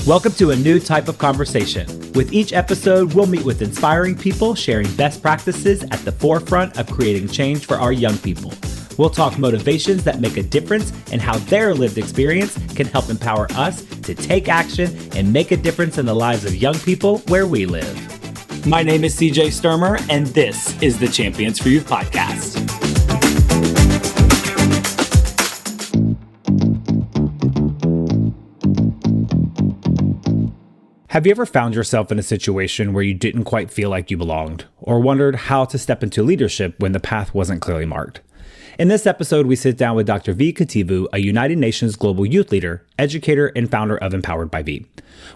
Welcome to a new type of conversation. With each episode, we'll meet with inspiring people sharing best practices at the forefront of creating change for our young people. We'll talk motivations that make a difference and how their lived experience can help empower us to take action and make a difference in the lives of young people where we live. My name is CJ Sturmer, and this is the Champions for Youth podcast. Have you ever found yourself in a situation where you didn't quite feel like you belonged, or wondered how to step into leadership when the path wasn't clearly marked? In this episode, we sit down with Dr. V. Kativhu, a United Nations global youth leader, educator, and founder of Empowered by V.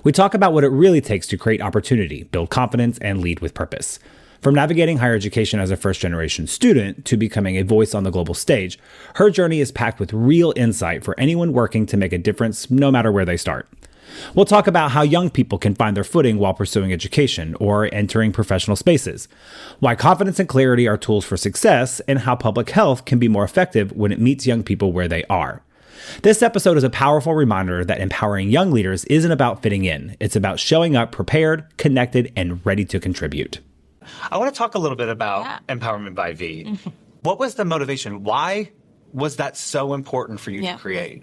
We talk about what it really takes to create opportunity, build confidence, and lead with purpose. From navigating higher education as a first-generation student to becoming a voice on the global stage, her journey is packed with real insight for anyone working to make a difference no matter where they start. We'll talk about how young people can find their footing while pursuing education or entering professional spaces, why confidence and clarity are tools for success, and how public health can be more effective when it meets young people where they are. This episode is a powerful reminder that empowering young leaders isn't about fitting in. It's about showing up prepared, connected, and ready to contribute. I want to talk a little bit about Empowerment by V. Mm-hmm. What was the motivation? Why was that so important for you to create?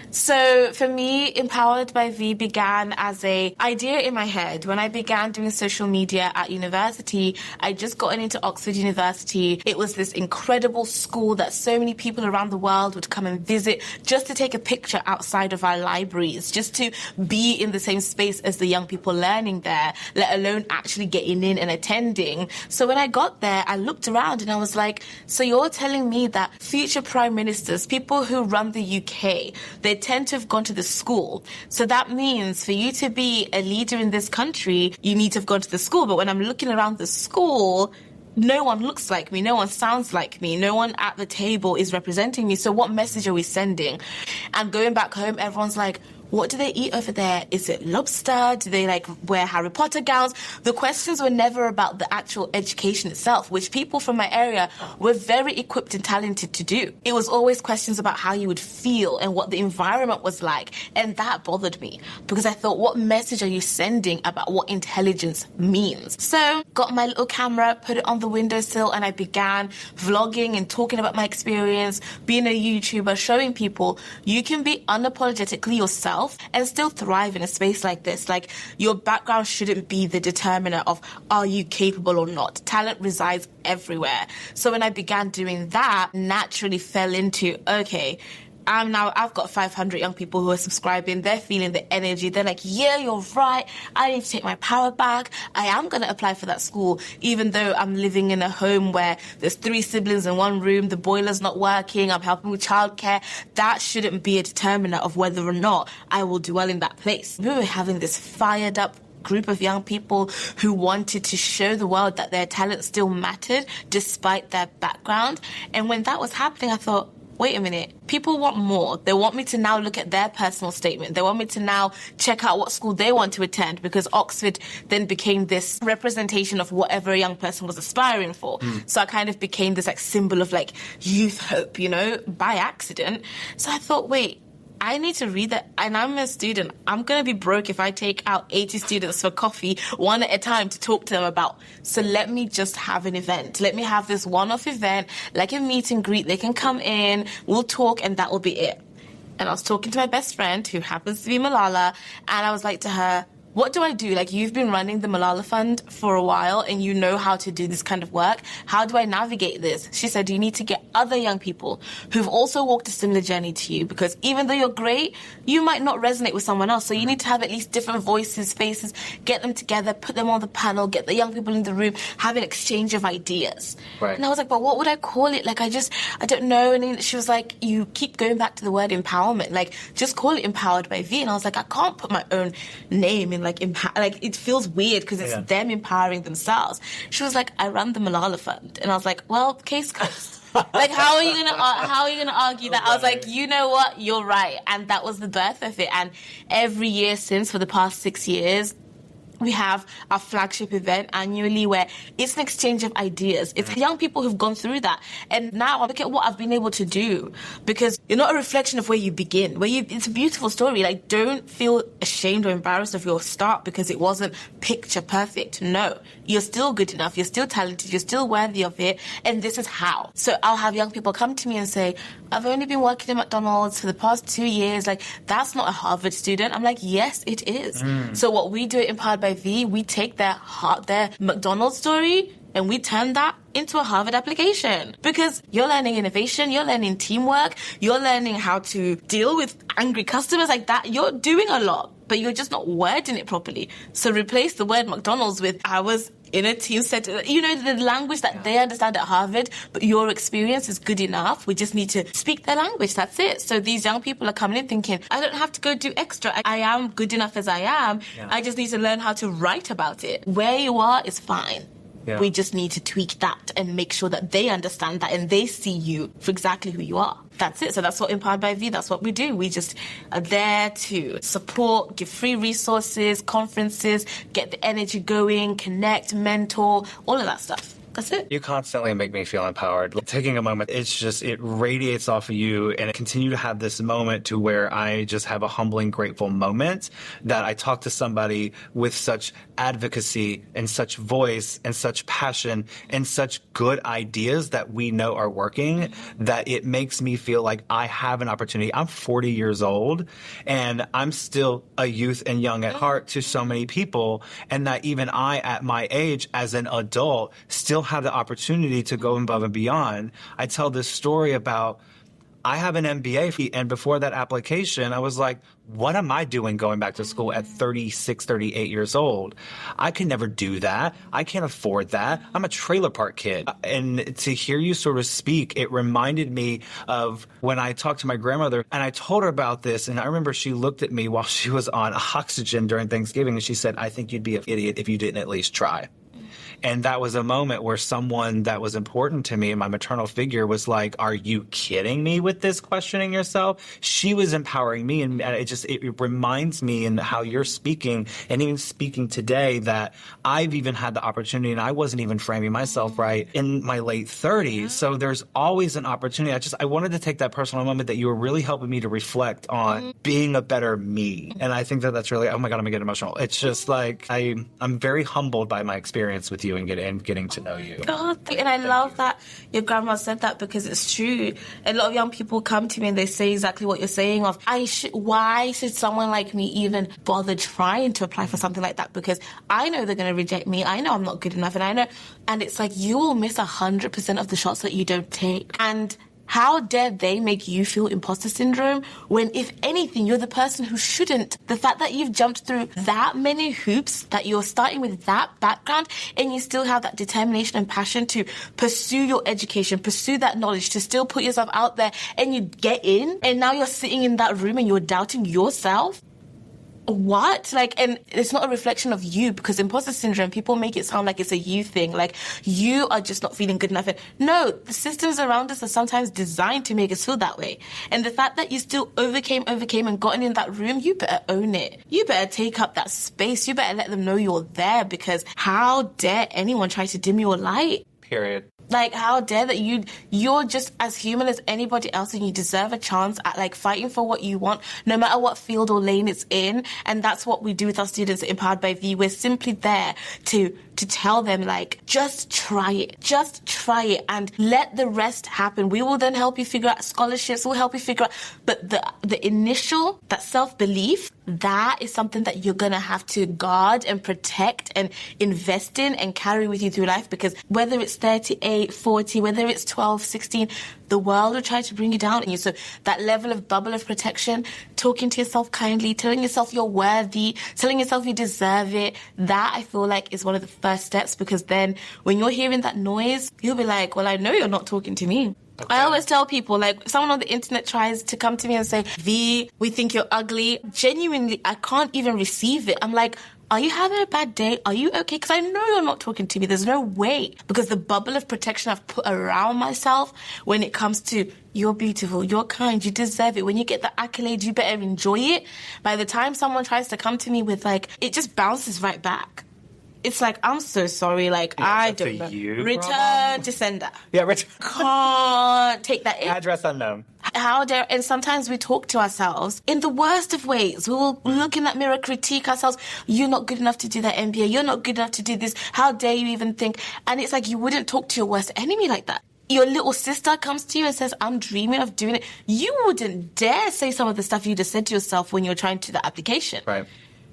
So for me, Empowered by V began as an idea in my head. When I began doing social media at university, I just gotten into Oxford University. It was this incredible school that so many people around the world would come and visit just to take a picture outside of our libraries, just to be in the same space as the young people learning there, let alone actually getting in and attending. So when I got there, I looked around and I was like, so you're telling me that future prime ministers, people who run the UK, they tend to have gone to the school. So that means for you to be a leader in this country, you need to have gone to the school. But when I'm looking around the school, no one looks like me, no one sounds like me, no one at the table is representing me. So what message are we sending? And going back home, everyone's like, what do they eat over there? Is it lobster? Do they wear Harry Potter gowns? The questions were never about the actual education itself, which people from my area were very equipped and talented to do. It was always questions about how you would feel and what the environment was like. And that bothered me because I thought, what message are you sending about what intelligence means? So got my little camera, put it on the windowsill, and I began vlogging and talking about my experience, being a YouTuber, showing people you can be unapologetically yourself and still thrive in a space like this. Like, your background shouldn't be the determiner of are you capable or not. Talent resides everywhere. So when I began doing that, naturally fell into, okay, I've got 500 young people who are subscribing. They're feeling the energy. They're like, yeah, you're right. I need to take my power back. I am going to apply for that school, even though I'm living in a home where there's 3 siblings in one room, the boiler's not working, I'm helping with childcare. That shouldn't be a determiner of whether or not I will do well in that place. We were having this fired up group of young people who wanted to show the world that their talent still mattered despite their background. And when that was happening, I thought, wait a minute, people want more. They want me to now look at their personal statement. They want me to now check out what school they want to attend, because Oxford then became this representation of whatever a young person was aspiring for. So I kind of became this symbol of youth hope, by accident. So I thought, wait, I need to read that, and I'm a student. I'm going to be broke if I take out 80 students for coffee, one at a time, to talk to them about. So let me just have an event. Let me have this one-off event, like a meet and greet. They can come in, we'll talk, and that will be it. And I was talking to my best friend, who happens to be Malala, and I was like to her, what do I do? You've been running the Malala Fund for a while and you know how to do this kind of work. How do I navigate this? She said, you need to get other young people who've also walked a similar journey to you, because even though you're great, you might not resonate with someone else. So you need to have at least different voices, faces, get them together, put them on the panel, get the young people in the room, have an exchange of ideas. Right. And I was like, but what would I call it? I don't know. And then she was like, you keep going back to the word empowerment. Just call it Empowered by V. And I was like, I can't put my own name in it feels weird because it's them empowering themselves. She was like, I run the Malala Fund. And I was like, well, case closed. How are you gonna argue that? I was like, you know what, you're right. And that was the birth of it. And every year since, for the past 6 years, We have our flagship event annually where it's an exchange of ideas. It's young people who've gone through that. And now look at what I've been able to do, because you're not a reflection of where you begin. It's a beautiful story. Like, don't feel ashamed or embarrassed of your start because it wasn't picture perfect. No, you're still good enough. You're still talented. You're still worthy of it. And this is how. So I'll have young people come to me and say, I've only been working at McDonald's for the past 2 years. Like, that's not a Harvard student. I'm like, yes, it is. So what we do at Empowered by V, we take their McDonald's story and we turn that into a Harvard application, because you're learning innovation, you're learning teamwork, you're learning how to deal with angry customers like that. You're doing a lot, but you're just not wording it properly. So replace the word McDonald's with I was in a team setting, the language that they understand at Harvard, but your experience is good enough. We just need to speak their language. That's it. So these young people are coming in thinking, I don't have to go do extra. I am good enough as I am. Yeah. I just need to learn how to write about it. Where you are is fine. Yeah. We just need to tweak that and make sure that they understand that and they see you for exactly who you are. That's it. So that's what Empowered by V, that's what we do. We just are there to support, give free resources, conferences, get the energy going, connect, mentor, all of that stuff. That's it. You constantly make me feel empowered. Taking a moment, it radiates off of you, and I continue to have this moment to where I just have a humbling, grateful moment that I talk to somebody with such advocacy and such voice and such passion and such good ideas that we know are working, that it makes me feel like I have an opportunity. I'm 40 years old and I'm still a youth and young at heart to so many people, and that even I, at my age as an adult, still have the opportunity to go above and beyond. I tell this story about, I have an MBA, and before that application, I was like, what am I doing going back to school at 36, 38 years old? I can never do that. I can't afford that. I'm a trailer park kid. And to hear you sort of speak, it reminded me of when I talked to my grandmother and I told her about this. And I remember she looked at me while she was on oxygen during Thanksgiving, and she said, I think you'd be an idiot if you didn't at least try. And that was a moment where someone that was important to me, my maternal figure, was like, are you kidding me with this questioning yourself? She was empowering me. And it reminds me in how you're speaking and even speaking today that I've even had the opportunity, and I wasn't even framing myself right, in my late 30s. So there's always an opportunity. I wanted to take that personal moment that you were really helping me to reflect on being a better me. And I think that that's really, oh my God, I'm gonna get emotional. It's just like, I'm very humbled by my experience with you and getting to know you. And I love that your grandma said that, because it's true. A lot of young people come to me and they say exactly what you're saying of, why should someone like me even bother trying to apply for something like that? Because I know they're going to reject me. I know I'm not good enough. And it's like, you will miss 100% of the shots that you don't take. And how dare they make you feel imposter syndrome when, if anything, you're the person who shouldn't? The fact that you've jumped through that many hoops, that you're starting with that background, and you still have that determination and passion to pursue your education, pursue that knowledge, to still put yourself out there, and you get in, and now you're sitting in that room and you're doubting yourself. What? And it's not a reflection of you, because imposter syndrome, people make it sound like it's a you thing, like you are just not feeling good enough. No, the systems around us are sometimes designed to make us feel that way. And the fact that you still overcame and gotten in that room, you better own it. You better take up that space. You better let them know you're there, because how dare anyone try to dim your light? Period. Like, how dare that you're just as human as anybody else, and you deserve a chance at fighting for what you want, no matter what field or lane it's in. And that's what we do with our students at Empowered by V. We're simply there to tell them, just try it and let the rest happen. We will then help you figure out scholarships. We'll help you figure out, but the initial, that self-belief, that is something that you're going to have to guard and protect and invest in and carry with you through life, because whether it's 38, 40, whether it's 12, 16, the world will try to bring you down. And so that level of bubble of protection, talking to yourself kindly, telling yourself you're worthy, telling yourself you deserve it, that I feel like is one of the first steps, because then when you're hearing that noise, you'll be like, well, I know you're not talking to me. Okay. I always tell people, if someone on the internet tries to come to me and say, V, we think you're ugly, genuinely, I can't even receive it. I'm like, are you having a bad day? Are you okay? Because I know you're not talking to me. There's no way. Because the bubble of protection I've put around myself when it comes to you're beautiful, you're kind, you deserve it. When you get the accolade, you better enjoy it. By the time someone tries to come to me with like, it just bounces right back. It's like, I'm so sorry. Like, I don't know. Return to sender. Yeah, return. Can't take that in. Address unknown. How dare, and sometimes we talk to ourselves in the worst of ways. We will look in that mirror, critique ourselves. You're not good enough to do that MBA. You're not good enough to do this. How dare you even think? And it's like you wouldn't talk to your worst enemy like that. Your little sister comes to you and says, I'm dreaming of doing it. You wouldn't dare say some of the stuff you just said to yourself when you're trying to do the application. Right.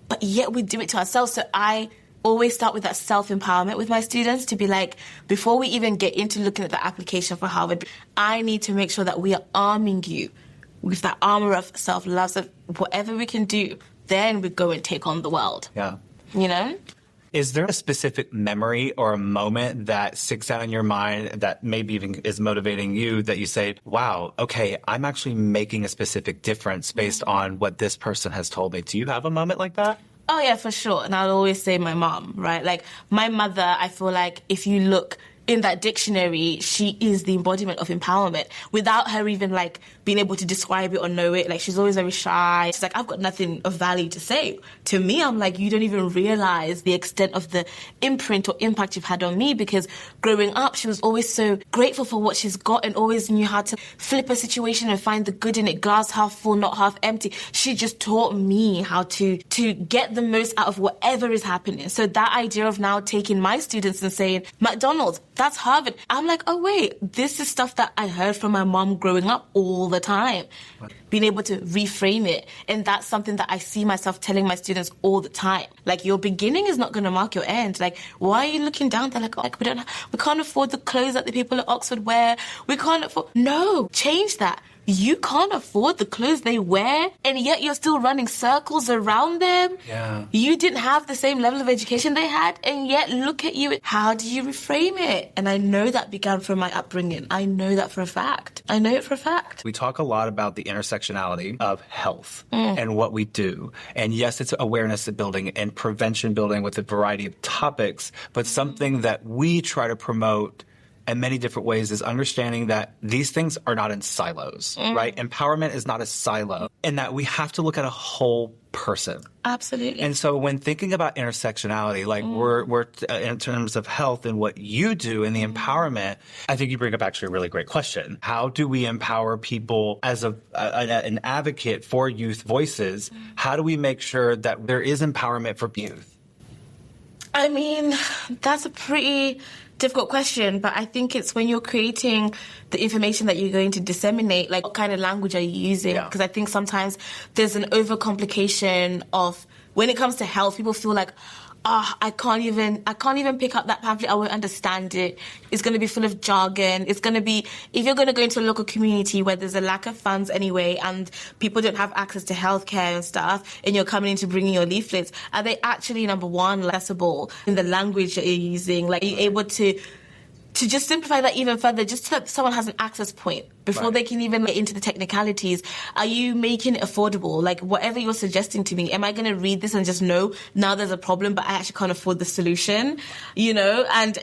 But yet we do it to ourselves. So I always start with that self-empowerment with my students to be like, before we even get into looking at the application for Harvard, I need to make sure that we are arming you with that armor of self-love. So whatever we can do, then we go and take on the world. Yeah. You know? Is there a specific memory or a moment that sticks out in your mind that maybe even is motivating you that you say, wow, okay, I'm actually making a specific difference based on what this person has told me? Do you have a moment like that? Oh, yeah, for sure. And I'll always say my mom, right? Like, my mother, I feel like if you look in that dictionary, she is the embodiment of empowerment without her even, like, being able to describe it or know it. Like, she's always very shy. She's like, I've got nothing of value to say. To me, I'm like, you don't even realize the extent of the imprint or impact you've had on me, because growing up, she was always so grateful for what she's got and always knew how to flip a situation and find the good in it, glass half full, not half empty. She just taught me how to get the most out of whatever is happening. So that idea of now taking my students and saying, McDonald's, that's Harvard. I'm like, oh, wait, this is stuff that I heard from my mom growing up all the time. Being able to reframe it. And that's something that I see myself telling my students all the time. Like, your beginning is not going to mark your end. Like, why are you looking down? They're like, we can't afford the clothes that the people at Oxford wear. We can't afford. No, change that. You can't afford the clothes they wear, and yet you're still running circles around them. Yeah. You didn't have the same level of education they had, and yet look at you. How do you reframe it? And I know that began from my upbringing. I know that for a fact. I know it for a fact. We talk a lot about the intersectionality of health and what we do. And yes, it's awareness building and prevention building with a variety of topics, but something that we try to promote in many different ways is understanding that these things are not in silos, right? Empowerment is not a silo, and that we have to look at a whole person. Absolutely. And so when thinking about intersectionality, like we're in terms of health and what you do in the empowerment, I think you bring up actually a really great question. How do we empower people as an advocate for youth voices? How do we make sure that there is empowerment for youth? I mean, that's a pretty difficult question, but I think it's when you're creating the information that you're going to disseminate, like, what kind of language are you using? Because I think sometimes there's an overcomplication of, when it comes to health, people feel like, I can't even pick up that pamphlet. I won't understand it. It's going to be full of jargon. It's going to be, if you're going to go into a local community where there's a lack of funds anyway, and people don't have access to healthcare and stuff, and you're coming in to bring in your leaflets, are they actually, number one, accessible in the language that you're using? Like, are you able to just simplify that even further, just so that someone has an access point before they can even get into the technicalities? Are you making it affordable? Like, whatever you're suggesting to me, am I going to read this and just know now there's a problem, but I actually can't afford the solution? You know, and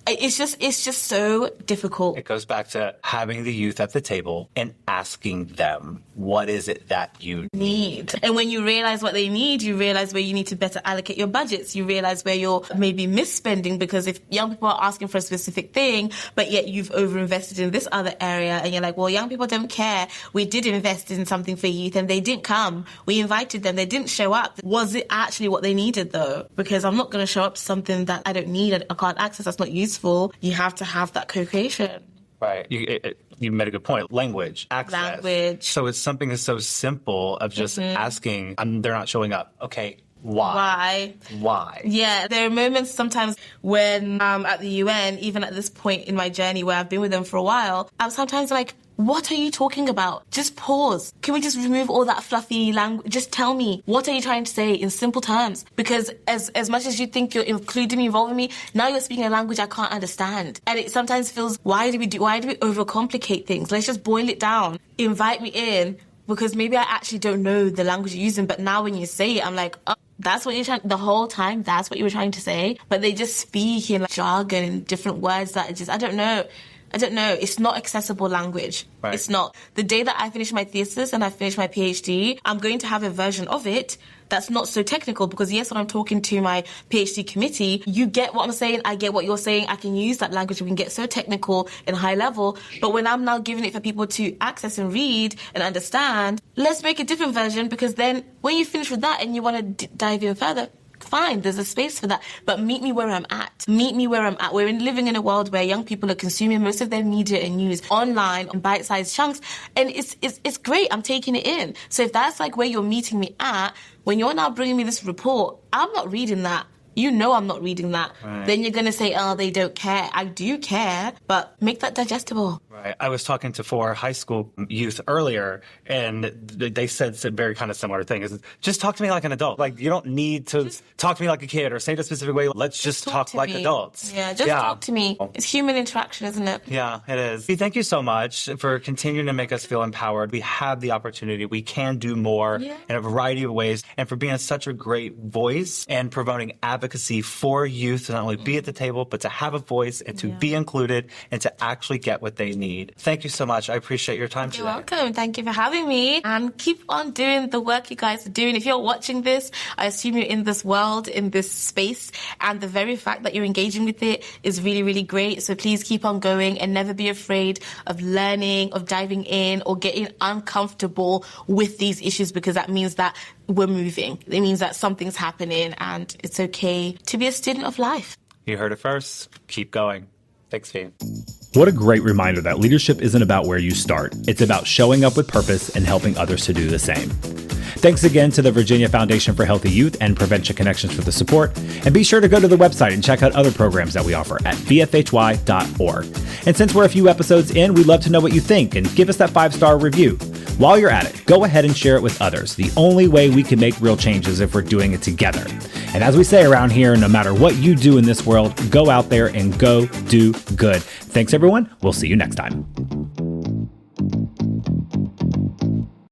it's just so difficult. It goes back to having the youth at the table and asking them, what is it that you need? And when you realize what they need, you realize where you need to better allocate your budgets. You realize where you're maybe misspending, because if young people are asking for a specific thing, but yet you've overinvested in this other area, and you're like, well, young people don't care. We did invest in something for youth and they didn't come. We invited them. They didn't show up. Was it actually what they needed, though? Because I'm not going to show up to something that I don't need, I can't access, that's not useful. You have to have that co-creation. Right. You made a good point. Language, access. So it's something that's so simple of just asking, they're not showing up. Okay. Why? Yeah, there are moments sometimes when at the UN, even at this point in my journey where I've been with them for a while, I'm sometimes like, what are you talking about? Just pause. Can we just remove all that fluffy language? Just tell me, what are you trying to say in simple terms? Because as much as you think you're including me, involving me, now you're speaking a language I can't understand. And it sometimes feels, why do we overcomplicate things? Let's just boil it down. Invite me in, because maybe I actually don't know the language you're using, but now when you say it, I'm like, oh, That's what you're trying, the whole time, that's what you were trying to say. But they just speak in like jargon and different words that I don't know. It's not accessible language. Right. It's not. The day that I finish my thesis and I finish my PhD, I'm going to have a version of it that's not so technical, because yes, when I'm talking to my PhD committee, you get what I'm saying, I get what you're saying, I can use that language, we can get so technical and high level. But when I'm now giving it for people to access and read and understand, let's make a different version, because then when you finish with that and you want to dive in further, fine, there's a space for that. But meet me where I'm at. Meet me where I'm at. We're living in a world where young people are consuming most of their media and news online in bite-sized chunks. And it's great. I'm taking it in. So if that's like where you're meeting me at, when you're now bringing me this report, I'm not reading that. You know I'm not reading that. Right. Then you're going to say, oh, they don't care. I do care, but make that digestible. Right. I was talking to 4 high school youth earlier, and they said a very kind of similar thing. Is just talk to me like an adult. Like, you don't need to talk to me like a kid or say it a specific way. Let's just talk like adults. Yeah, talk to me. It's human interaction, isn't it? Yeah, it is. Thank you so much for continuing to make us feel empowered. We have the opportunity. We can do more in a variety of ways. And for being such a great voice and promoting advocacy for youth to not only be at the table, but to have a voice and to be included and to actually get what they need. Thank you so much. I appreciate your time today. You're welcome. Thank you for having me. And keep on doing the work you guys are doing. If you're watching this, I assume you're in this world, in this space. And the very fact that you're engaging with it is really, really great. So please keep on going and never be afraid of learning, of diving in, or getting uncomfortable with these issues, because that means that we're moving. It means that something's happening, and it's okay to be a student of life. You heard it first. Keep going. Thanks, Fee. What a great reminder that leadership isn't about where you start. It's about showing up with purpose and helping others to do the same. Thanks again to the Virginia Foundation for Healthy Youth and Prevention Connections for the support. And be sure to go to the website and check out other programs that we offer at vfhy.org. And since we're a few episodes in, we'd love to know what you think and give us that 5-star review. While you're at it, go ahead and share it with others. The only way we can make real change is if we're doing it together. And as we say around here, no matter what you do in this world, go out there and go do good. Thanks, everyone. We'll see you next time.